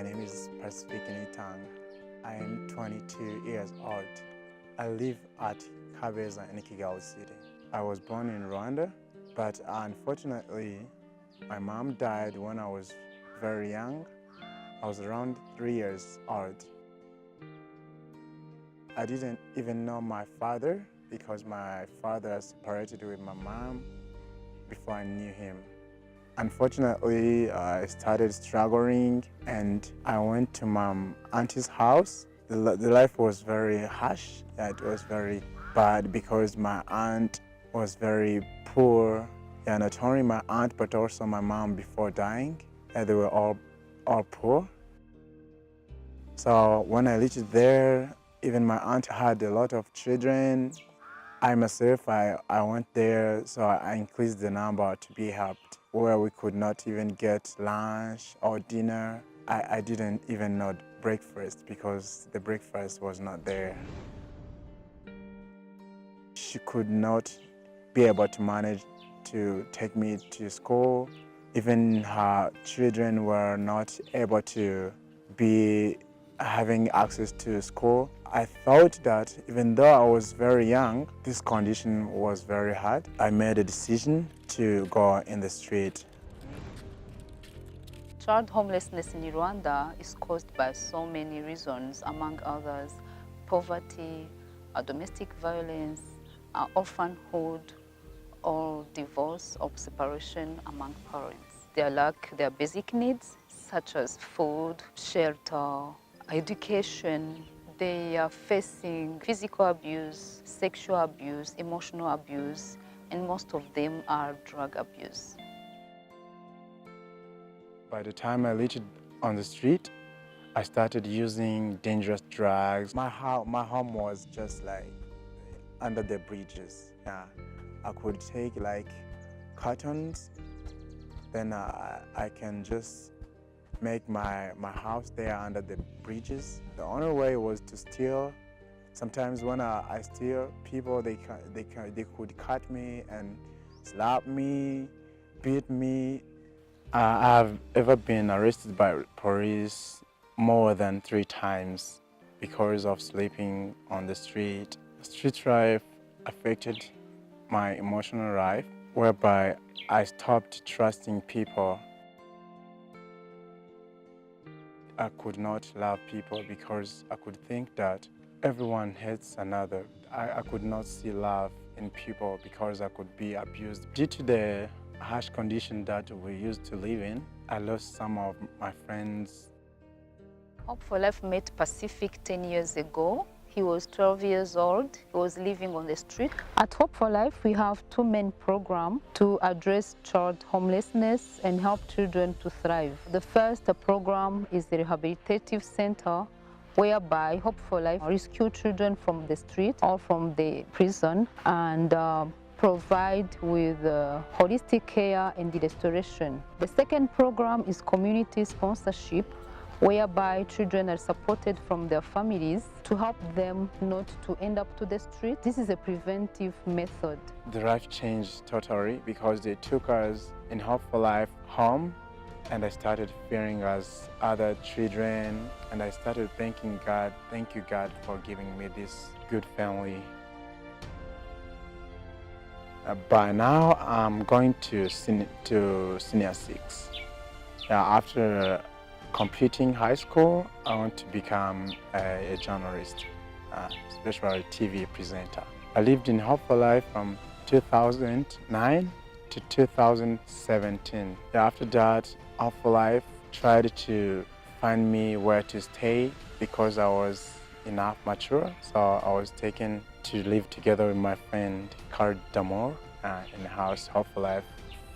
My name is Pacific Nitang. I am 22 years old. I live at Kabeza in Kigali City. I was born in Rwanda, but unfortunately, my mom died when I was very young. I was around 3 years old. I didn't even know my father because my father separated with my mom before I knew him. Unfortunately, I started struggling and I went to my auntie's house. The life was very harsh. It was very bad because my aunt was very poor. Yeah, not only my aunt, but also my mom before dying. They were all poor. So when I reached there, even my aunt had a lot of children. I myself, I went there, so I increased the number to be helped. Where we could not even get lunch or dinner. I didn't even know breakfast because the breakfast was not there. She could not be able to manage to take me to school. Even her children were not able to be having access to school. I thought that even though I was very young, this condition was very hard. I made a decision to go in the street. Child homelessness in Rwanda is caused by so many reasons, among others, poverty, domestic violence, orphanhood, or divorce or separation among parents. They lack their basic needs, such as food, shelter, education. They are facing physical abuse, sexual abuse, emotional abuse, and most of them are drug abuse. By the time I reached on the street, I started using dangerous drugs. My home was just like under the bridges. Yeah, I could take like cartons, then I can just make my house there under the bridges. The only way was to steal. Sometimes when I steal, people they could cut me and slap me, beat me. I've ever been arrested by police more than 3 times because of sleeping on the street. Street life affected my emotional life, whereby I stopped trusting people. I could not love people because I could think that everyone hates another. I could not see love in people because I could be abused. Due to the harsh condition that we used to live in, I lost some of my friends. Hope for Life met Pacific 10 years ago. He was 12 years old. He was living on the street. At Hope for Life, we have 2 main programs to address child homelessness and help children to thrive. The first program is the Rehabilitative Center, whereby Hope for Life rescue children from the street or from the prison and provide with holistic care and restoration. The second program is community sponsorship, whereby children are supported from their families to help them not to end up to the street. This is a preventive method. The life changed totally because they took us in Hope for Life home, and I started fearing as other children, and I started thanking God. Thank you, God, for giving me this good family. By now, I'm going to Senior 6. After completing high school, I want to become a journalist, especially TV presenter. I lived in Hope for Life from 2009 to 2017. After that, Hope for Life tried to find me where to stay because I was enough mature. So I was taken to live together with my friend Carl Damore in the house Hope for Life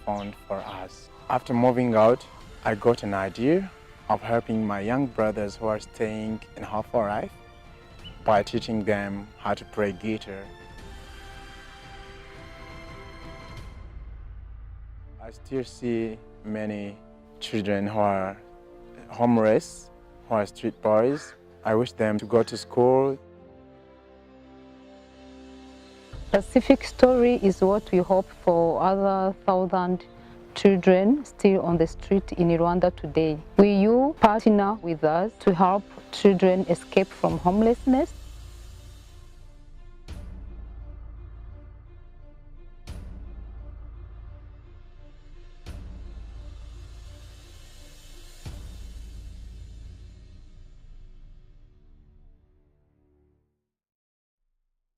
found for us. After moving out, I got an idea of helping my young brothers who are staying in Hope for Life by teaching them how to play guitar. I still see many children who are homeless, who are street boys. I wish them to go to school. Pacific story is what we hope for other 1,000 children still on the street in Rwanda today. Will you partner with us to help children escape from homelessness?